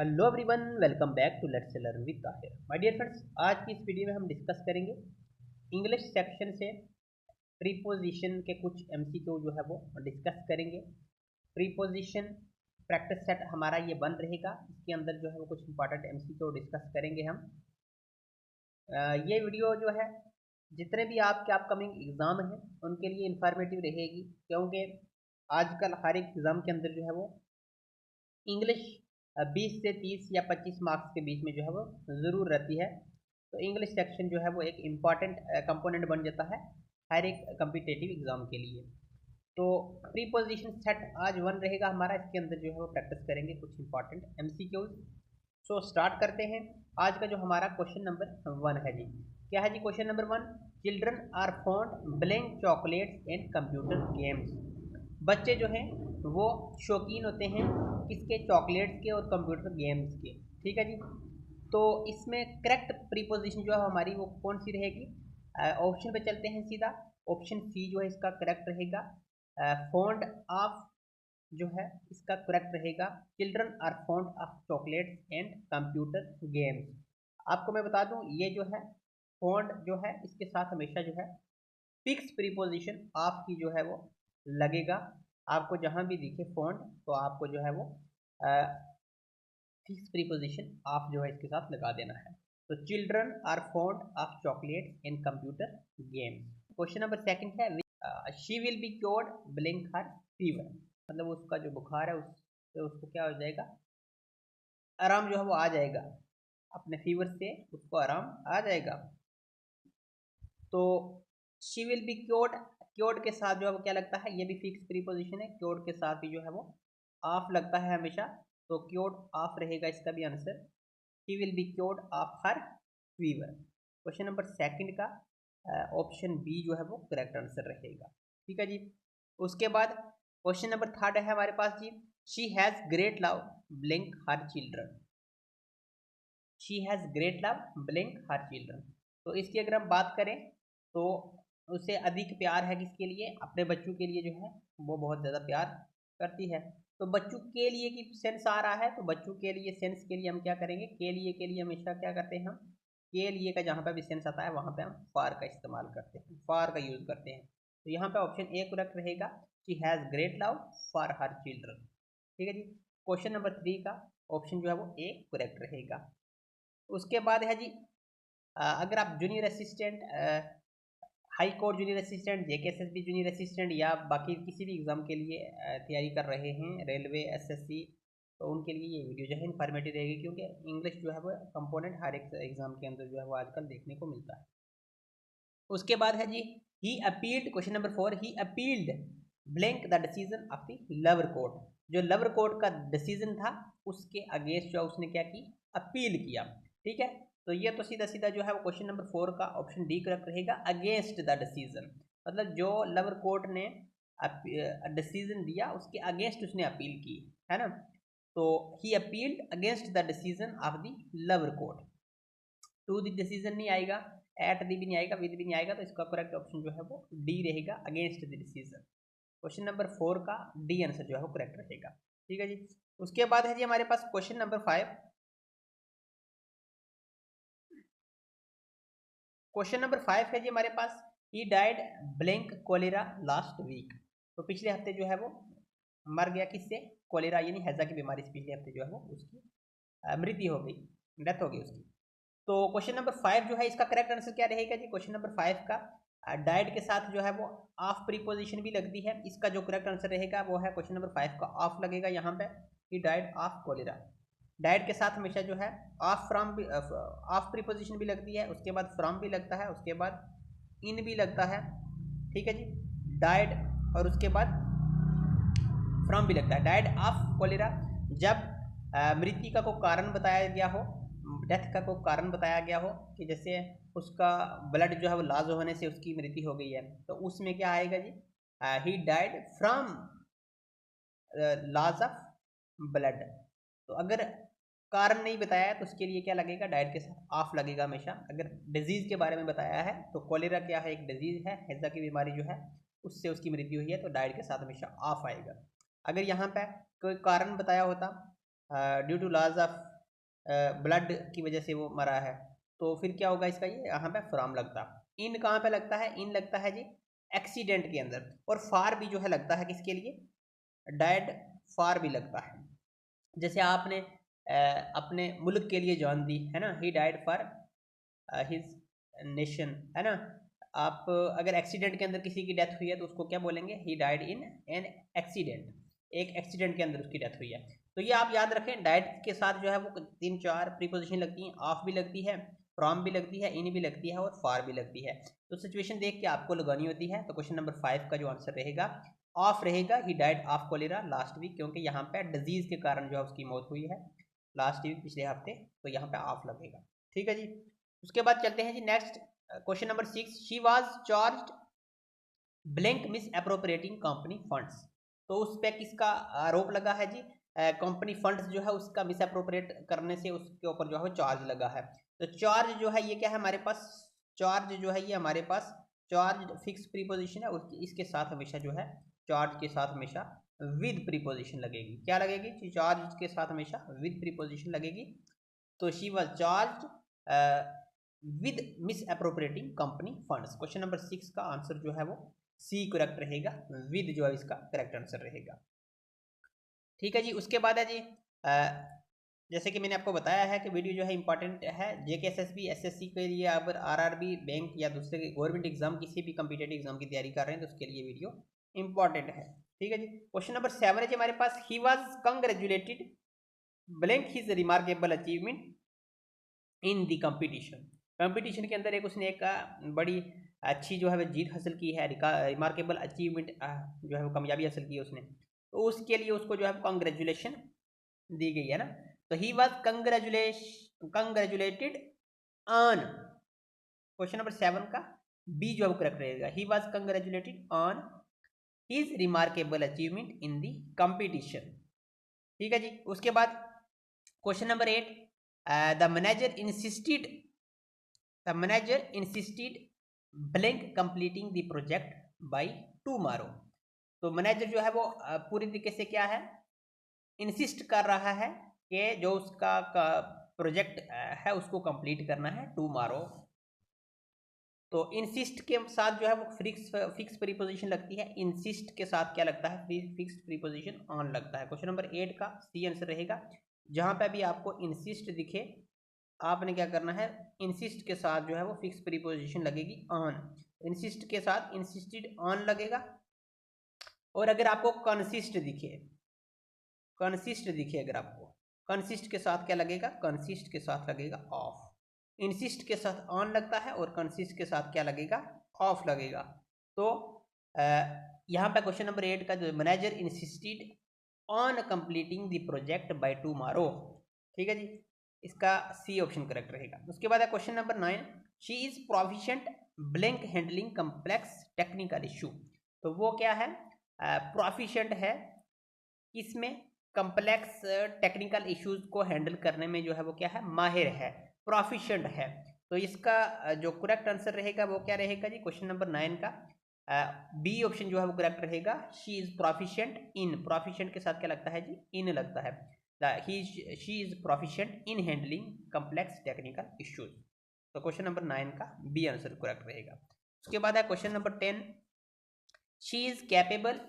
Hello everyone, welcome back to let's learn with Tahir. My dear friends, आज की इस video में हम डिस्कस करेंगे इंग्लिश सेक्शन से प्रीपोजिशन के कुछ एमसीक्यू जो है वो डिस्कस करेंगे। प्रीपोजिशन प्रैक्टिस सेट हमारा ये बन रहेगा, इसके अंदर जो है वो कुछ इंपॉर्टेंट एमसीक्यू डिस्कस करेंगे हम। ये वीडियो जो है जितने भी आपके अपकमिंग एग्ज़ाम हैं उनके लिए इंफॉर्मेटिव रहेगी, क्योंकि आजकल हर एक एग्ज़ाम के अंदर जो है वो इंग्लिश 20 से 30 या 25 मार्क्स के बीच में जो है वो ज़रूर रहती है। तो इंग्लिश सेक्शन जो है वो एक इम्पॉर्टेंट कंपोनेंट बन जाता है हर एक कम्पिटेटिव एग्ज़ाम के लिए। तो प्रीपोजिशन सेट आज वन रहेगा हमारा, इसके अंदर जो है वो प्रैक्टिस करेंगे कुछ इंपॉर्टेंट एमसीक्यूज। सो स्टार्ट करते हैं। आज का जो हमारा क्वेश्चन नंबर वन है जी, क्या है जी question number one. Children are fond blank chocolates and computer games. बच्चे जो हैं वो शौकीन होते हैं किसके, चॉकलेट्स के और कंप्यूटर गेम्स के। ठीक है जी। तो इसमें करेक्ट प्रीपोजिशन जो है हमारी वो कौन सी रहेगी। ऑप्शन पे चलते हैं सीधा। ऑप्शन सी जो है इसका करेक्ट रहेगा। फॉन्ड ऑफ जो है इसका करेक्ट रहेगा। Children are fond of chocolates and computer games. आपको मैं बता दूं ये जो है फॉन्ड जो है इसके साथ हमेशा जो है फिक्स प्रीपोजिशन ऑफ की जो है वो लगेगा। आपको जहां भी दिखे फॉन्ड तो आपको जो है वो फिक्स प्रीपोजिशन ऑफ जो है इसके साथ लगा देना है। तो children are fond of chocolate in computer games. Question number second है she will be cured blink her fever. मतलब उसका जो बुखार है उससे उसको क्या हो जाएगा, आराम जो है वो आ जाएगा, अपने फीवर से उसको आराम आ जाएगा। तो she will be cured, cured के साथ जो है वो क्या लगता है, ये भी फिक्स प्रीपोजिशन है, क्योर्ड के साथ भी जो है वो ऑफ लगता है हमेशा। तो क्योर्ड ऑफ रहेगा इसका भी answer. She will be cured of her fever. Question number second का ऑप्शन बी जो है वो करेक्ट आंसर रहेगा। ठीक है जी। उसके बाद क्वेश्चन नंबर थर्ड है हमारे पास जी, she has great love blink her children. She has great love blink her children. तो इसकी अगर हम बात करें तो उसे अधिक प्यार है किसके लिए, अपने बच्चों के लिए जो है वो बहुत ज़्यादा प्यार करती है। तो बच्चों के लिए की सेंस आ रहा है, तो बच्चों के लिए सेंस के लिए हम क्या करेंगे, के लिए हमेशा क्या करते हैं हम, के लिए का जहाँ पर भी सेंस आता है वहाँ पे हम फॉर का इस्तेमाल करते हैं, फॉर का यूज़ करते हैं। तो यहाँ पे ऑप्शन ए करेक्ट रहेगा, she has great love for her children. ठीक है जी। क्वेश्चन नंबर थ्री का ऑप्शन जो है वो ए करेक्ट रहेगा। उसके बाद है जी अगर आप junior assistant, high court junior assistant, JKSSB junior assistant या बाकी किसी भी एग्ज़ाम के लिए तैयारी कर रहे हैं, रेलवे, एसएससी, तो उनके लिए ये वीडियो जो है इन्फॉर्मेटिव रहेगी, क्योंकि इंग्लिश जो है वो कंपोनेंट हर एक एग्ज़ाम के अंदर जो है वो आजकल देखने को मिलता है। उसके बाद है जी he appealed, question number four, he appealed blank the decision of the lower court. जो लवर कोर्ट का डिसीजन था उसके अगेंस्ट जो उसने क्या की, अपील किया। ठीक है। तो ये तो सीधा सीधा जो है वो क्वेश्चन नंबर फोर का ऑप्शन डी करेक्ट रहेगा, अगेंस्ट द डिसीजन। मतलब जो लवर कोर्ट ने डिसीजन दिया उसके अगेंस्ट उसने अपील की, है ना। तो he appealed against the decision of the lower court. To the decision नहीं आएगा, एट दी भी नहीं आएगा, विद भी नहीं आएगा, तो इसका करेक्ट ऑप्शन जो है वो डी रहेगा, against the decision. Question number four का डी आंसर जो है वो करेक्ट रहेगा। ठीक है जी। उसके बाद है जी हमारे पास question number five. Question number five है जी हमारे पास, he died blank cholera last week. तो पिछले हफ्ते जो है वो मर गया, किससे, कोलेरा यानी हैजा की बीमारी से पिछले हफ्ते जो है वो उसकी मृत्यु हो गई, डेथ हो गई उसकी। तो क्वेश्चन नंबर फाइव जो है इसका करेक्ट आंसर क्या रहेगा जी, क्वेश्चन नंबर फाइव का डाइट के साथ जो है वो ऑफ प्रीपोजिशन भी लगती है। इसका जो करेक्ट आंसर रहेगा वो है क्वेश्चन नंबर फाइव का ऑफ लगेगा यहाँ पे, he died of cholera. Died के साथ हमेशा जो है ऑफ फ्रॉम भी, ऑफ प्रीपोजिशन भी लगती है, उसके बाद फ्रॉम भी लगता है, उसके बाद इन भी लगता है। ठीक है जी। डाइड और उसके बाद फ्रॉम भी लगता है। डाइड ऑफ कोलेरा जब मृत्यु का कोई कारण बताया गया हो, डेथ का कोई कारण बताया गया हो, कि जैसे उसका ब्लड जो है वो लॉस होने से उसकी मृत्यु हो गई है, तो उसमें क्या आएगा जी, he died from loss of blood. तो अगर कारण नहीं बताया है तो उसके लिए क्या लगेगा, डाइट के साथ ऑफ लगेगा हमेशा। अगर डिजीज के बारे में बताया है तो कोलेरा क्या है, एक डिजीज है, हैजा की बीमारी जो है उससे उसकी मृत्यु हुई है, तो डाइट के साथ हमेशा ऑफ आएगा। अगर यहाँ पे कोई कारण बताया होता, due to loss of blood की वजह से वो मरा है, तो फिर क्या होगा इसका, ये यहाँ पे फ्रॉम लगता। इन कहाँ पे लगता है, इन लगता है जी एक्सीडेंट के अंदर, और फार भी जो है लगता है किसके लिए, डाइड फार भी लगता है। जैसे आपने अपने मुल्क के लिए जान दी है ना, he died for his nation, है ना। आप अगर एक्सीडेंट के अंदर किसी की डेथ हुई है तो उसको क्या बोलेंगे, he died in an accident, एक एक्सीडेंट के अंदर उसकी डेथ हुई है। तो ये आप याद रखें, डाइड के साथ जो है वो 3-4 प्रीपोजिशन लगती हैं, ऑफ भी लगती है, फ्रॉम भी लगती है, इन भी लगती है और फार भी लगती है। तो सिचुएशन देख के आपको लगानी होती है। तो क्वेश्चन नंबर 5 का जो आंसर रहेगा ऑफ रहेगा, he died of cholera last week, क्योंकि यहाँ पे डिजीज के कारण जो है उसकी मौत हुई है लास्ट वीक, पिछले हफ्ते, तो यहाँ पे ऑफ लगेगा। ठीक है जी। उसके बाद चलते हैं जी next question number 6, she was charged blank misappropriating company funds. तो उस पर किसका आरोप लगा है जी, कंपनी फंड्स जो है उसका मिस अप्रोप्रिएट करने से उसके ऊपर जो है वो चार्ज लगा है। तो चार्ज जो है ये क्या है हमारे पास, चार्ज जो है ये हमारे पास चार्ज फिक्स प्रीपोजिशन है, और इसके साथ हमेशा जो है चार्ज के साथ हमेशा विद प्रीपोजिशन लगेगी। क्या लगेगी, चार्ज के साथ हमेशा विद प्रीपोजिशन लगेगी। तो she was charge with miss appropriating company funds. Question number 6 का आंसर जो है वो सी करेक्ट रहेगा, विद जो है इसका करेक्ट आंसर रहेगा। ठीक है जी। उसके बाद है जी जैसे कि मैंने आपको बताया है कि वीडियो जो है इंपॉर्टेंट है, जेकेएसएसबी एसएससी के लिए, अगर आरआरबी बैंक या दूसरे गवर्नमेंट एग्जाम किसी भी कम्पिटेटिव एग्जाम की तैयारी कर रहे हैं तो उसके लिए वीडियो इंपॉर्टेंट है। ठीक है जी। क्वेश्चन नंबर 7 है जी हमारे पास, he was congratulated blank his remarkable achievement in the competition. Competition के अंदर एक उसने एक बड़ी अच्छी जो है वो जीत हासिल की है, रिमार्केबल अचीवमेंट जो है वो कामयाबी हासिल की है उसने, तो उसके लिए उसको जो है कंग्रेचुलेशन दी गई है ना। तो ही was congratulated on, question number 7 का बी जो है वो करेक्ट रहेगा, ही was congratulated on his remarkable achievement in the competition. ठीक है जी। उसके बाद question number 8, the manager insisted blank completing the project by tomorrow. तो मैनेजर जो है वो पूरी तरीके से क्या है, इंसिस्ट कर रहा है कि जो उसका प्रोजेक्ट है उसको कंप्लीट करना है टुमारो। तो इंसिस्ट के साथ जो है वो फिक्स प्रीपोजिशन लगती है, इंसिस्ट के साथ क्या लगता है, फिक्स प्रीपोजिशन ऑन लगता है। क्वेश्चन नंबर 8 का सी आंसर रहेगा। जहां पे भी आपको इंसिस्ट दिखे आपने क्या करना है, इंसिस्ट के साथ जो है वो फिक्स प्रीपोजिशन लगेगी ऑन, इंसिस्ट के साथ इंसिस्टेड ऑन लगेगा। और अगर आपको कंसिस्ट दिखे अगर आपको कंसिस्ट के साथ क्या लगेगा, कंसिस्ट के साथ लगेगा ऑफ। इंसिस्ट के साथ ऑन लगता है और कंसिस्ट के साथ क्या लगेगा, ऑफ लगेगा। तो यहाँ पे क्वेश्चन नंबर 8 का जो manager insisted on completing the project by tomorrow, ठीक है जी, इसका सी ऑप्शन करेक्ट रहेगा। उसके बाद है question number 9, she is proficient blank handling complex technical issue. तो वो क्या है, प्रोफिशिएंट है इसमें, कम्प्लेक्स टेक्निकल इश्यूज को हैंडल करने में जो है वो क्या है, माहिर है, प्रोफिशिएंट है। तो इसका जो करेक्ट आंसर रहेगा वो क्या रहेगा जी, क्वेश्चन नंबर 9 का बी ऑप्शन जो है वो करेक्ट रहेगा, she is proficient in, proficient के साथ क्या लगता है जी, इन लगता है, she is proficient in handling complex technical issues. तो क्वेश्चन नंबर 9 का बी आंसर करेक्ट रहेगा। उसके बाद है question number 10, she is capable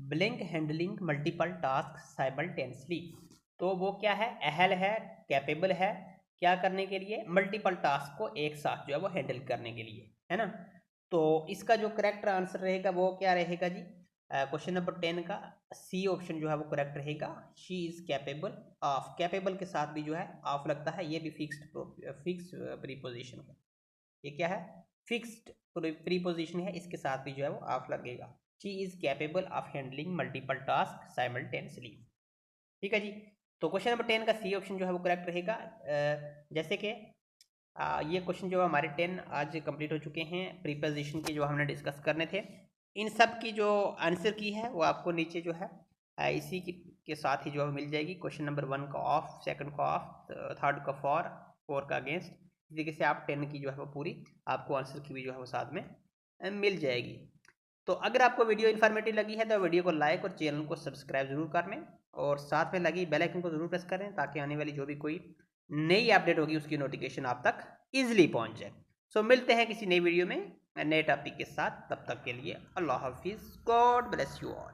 blank handling multiple task simultaneously. तो वो क्या है, अहल है, कैपेबल है, क्या करने के लिए, मल्टीपल टास्क को एक साथ जो है वो हैंडल करने के लिए, है ना। तो इसका जो करेक्ट आंसर रहेगा वो क्या रहेगा जी, क्वेश्चन नंबर 10 का सी ऑप्शन जो है वो करेक्ट रहेगा, she is capable of. Capable के साथ भी जो है ऑफ लगता है, ये भी फिक्स्ड प्रीपोजिशन है, ये क्या है, फिक्स्ड प्रीपोजिशन है, इसके साथ भी जो है वो ऑफ लगेगा। She is capable of handling multiple task simultaneously. ठीक है जी। तो क्वेश्चन नंबर 10 का सी ऑप्शन जो है वो करेक्ट रहेगा। जैसे कि ये क्वेश्चन जो हमारे 10 आज कंप्लीट हो चुके हैं, प्रीपोजिशन के जो हमने डिस्कस करने थे, इन सब की जो आंसर की है वो आपको नीचे जो है इसी के साथ ही जो है मिल जाएगी। क्वेश्चन नंबर 1 का ऑफ, सेकंड का ऑफ, थर्ड का फॉर, फोर का अगेंस्ट, इस तरीके से आप 10 की जो है वो पूरी आपको आंसर की भी जो है वो साथ में मिल जाएगी। तो अगर आपको वीडियो इन्फॉर्मेटिव लगी है तो वीडियो को लाइक और चैनल को सब्सक्राइब जरूर कर लें, और साथ में लगी बेल आइकन को जरूर प्रेस करें ताकि आने वाली जो भी कोई नई अपडेट होगी उसकी नोटिफिकेशन आप तक ईजिली पहुंच जाए। सो मिलते हैं किसी नई वीडियो में नए टॉपिक के साथ, तब तक के लिए अल्लाह हाफिज़, गॉड ब्लेस यू ऑल।